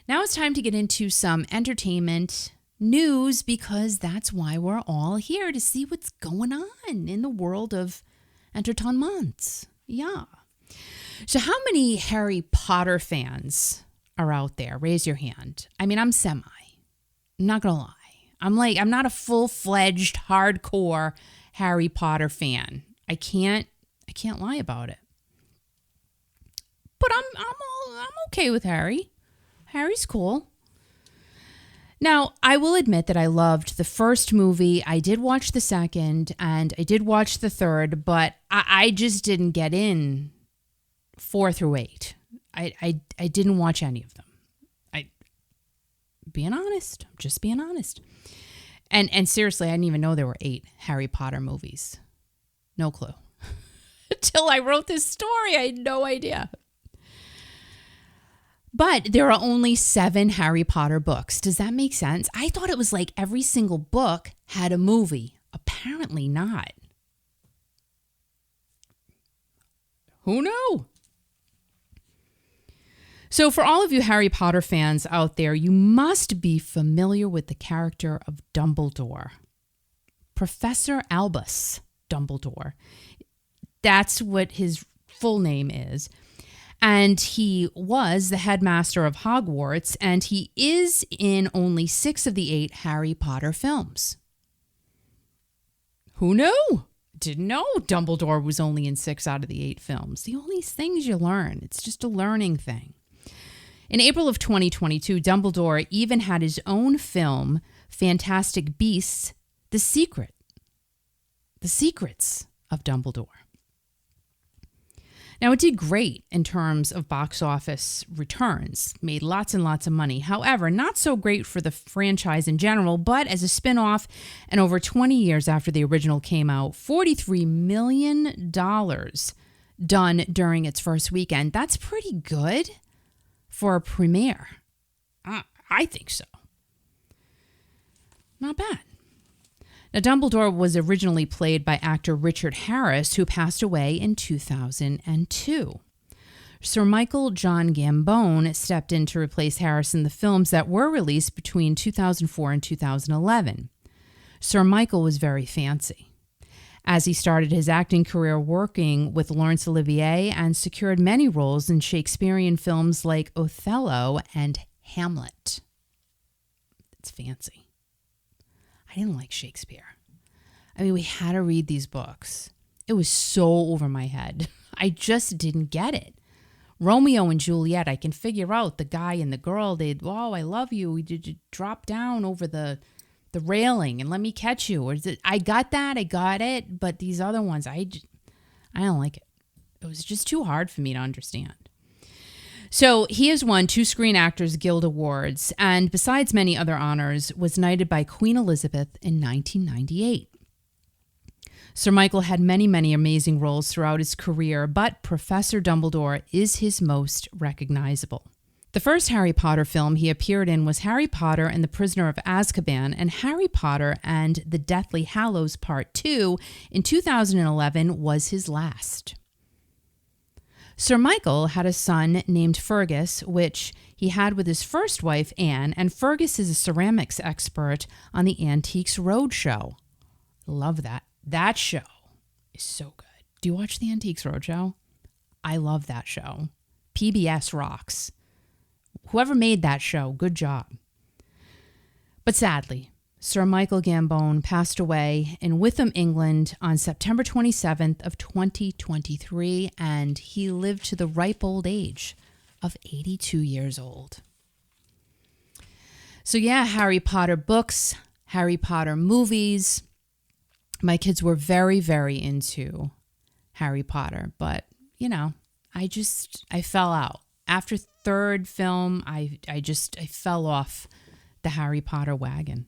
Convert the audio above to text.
Now it's time to get into some entertainment news because that's why we're all here, to see what's going on in the world of entertainment. Yeah. So how many Harry Potter fans are out there? Raise your hand. I mean, I'm semi. I'm not going to lie. I'm not a full-fledged, hardcore Harry Potter fan. I can't lie about it. But I'm okay with Harry. Harry's cool. Now, I will admit that I loved the first movie. I did watch the second, and I did watch the third, but I just didn't get in 4 through 8. I didn't watch any of them. Just being honest. And seriously, I didn't even know there were 8 Harry Potter movies. No clue. Until I wrote this story, I had no idea. But there are only 7 Harry Potter books. Does that make sense? I thought it was like every single book had a movie. Apparently not. Who knew? So for all of you Harry Potter fans out there, you must be familiar with the character of Dumbledore. Professor Albus Dumbledore. That's what his full name is. And he was the headmaster of Hogwarts, and he is in only 6 of the 8 Harry Potter films. Who knew? Didn't know Dumbledore was only in 6 out of the 8 films. The only things you learn. It's just a learning thing. In April of 2022, Dumbledore even had his own film, Fantastic Beasts: The Secret. The Secrets of Dumbledore. Now, it did great in terms of box office returns, made lots and lots of money. However, not so great for the franchise in general, but as a spin-off and over 20 years after the original came out, $43 million done during its first weekend. That's pretty good for a premiere. I think so. Not bad. Now, Dumbledore was originally played by actor Richard Harris, who passed away in 2002. Sir Michael John Gambon stepped in to replace Harris in the films that were released between 2004 and 2011. Sir Michael was very fancy, as he started his acting career working with Laurence Olivier and secured many roles in Shakespearean films like Othello and Hamlet. It's fancy. I didn't like Shakespeare. I mean, we had to read these books. It was so over my head. I just didn't get it. Romeo and Juliet, I can figure out the guy and the girl. I love you. Did you drop down over the railing and let me catch you? Or is it, I got that. I got it. But these other ones, I don't like it. It was just too hard for me to understand. So he has won 2 Screen Actors Guild Awards, and besides many other honors, was knighted by Queen Elizabeth in 1998. Sir Michael had many, many amazing roles throughout his career, but Professor Dumbledore is his most recognizable. The first Harry Potter film he appeared in was Harry Potter and the Prisoner of Azkaban, and Harry Potter and the Deathly Hallows Part 2 in 2011 was his last. Sir Michael had a son named Fergus, which he had with his first wife, Anne, and Fergus is a ceramics expert on the Antiques Roadshow. Love that. That show is so good. Do you watch the Antiques Roadshow? I love that show. PBS rocks. Whoever made that show, good job. But sadly, Sir Michael Gambon passed away in Witham, England on September 27th of 2023, and he lived to the ripe old age of 82 years old. So yeah, Harry Potter books, Harry Potter movies. My kids were very, very into Harry Potter, but, I fell out. After third film, I fell off the Harry Potter wagon.